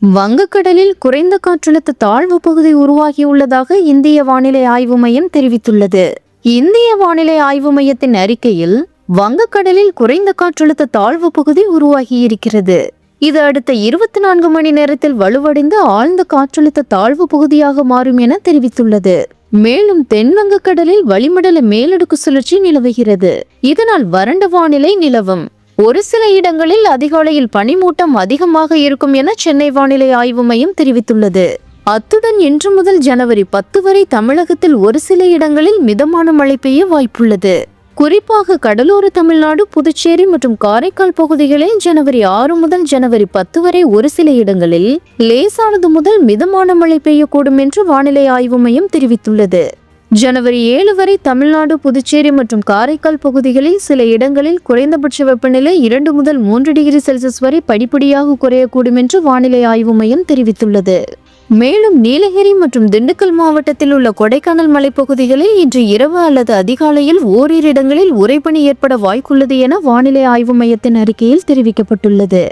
வங்கக்கடலில் குறைந்த காற்றழுத்த தாழ்வு பகுதி உருவாகியுள்ளதாக இந்திய வானிலை ஆய்வு மையம் தெரிவித்துள்ளது. இந்திய வானிலை ஆய்வு மையத்தின் அறிக்கையில் வங்கக்கடலில் குறைந்த காற்றழுத்த தாழ்வு பகுதி உருவாகியிருக்கிறது. இது அடுத்த 24 மணி நேரத்தில் வலுவடைந்து ஆழ்ந்த காற்றழுத்த தாழ்வு பகுதியாக மாறும் என தெரிவித்துள்ளது. மேலும் தென்வங்கக்கடலில் வளிமண்டல மேலடுக்கு சுழற்சி நிலவுகிறது. இதனால் வறண்ட வானிலை நிலவும். ஒரு சில இடங்களில் அதிகாலையில் பனிமூட்டம் அதிகமாக இருக்கும் என சென்னை வானிலை ஆய்வு மையம் தெரிவித்துள்ளது. அத்துடன் இன்று முதல் ஜனவரி 10 வரை தமிழகத்தில் ஒரு சில இடங்களில் மிதமான மழை பெய்ய வாய்ப்புள்ளது. குறிப்பாக கடலோர தமிழ்நாடு, புதுச்சேரி மற்றும் காரைக்கால் பகுதிகளில் ஜனவரி 6 முதல் ஜனவரி 10 வரை ஒரு சில இடங்களில் லேசானது முதல் மிதமான மழை பெய்யக்கூடும் என்று வானிலை ஆய்வு மையம் தெரிவித்துள்ளது. ஜனவரி 7 வரை தமிழ்நாடு, புதுச்சேரி மற்றும் காரைக்கால் பகுதிகளில் சில இடங்களில் குறைந்தபட்ச வெப்பநிலை 2 முதல் 3 டிகிரி செல்சியஸ் வரை படிப்படியாக குறையக்கூடும் என்று வானிலை ஆய்வு மையம் தெரிவித்துள்ளது. மேலும் நீலகிரி மற்றும் திண்டுக்கல் மாவட்டத்தில் உள்ள கொடைக்கானல் மலைப்பகுதிகளில் இன்று இரவு அல்லது அதிகாலையில் ஓரிரு இடங்களில் உறைபனி ஏற்பட வாய்ப்புள்ளது என வானிலை ஆய்வு மையத்தின் அறிக்கையில் தெரிவிக்கப்பட்டுள்ளது.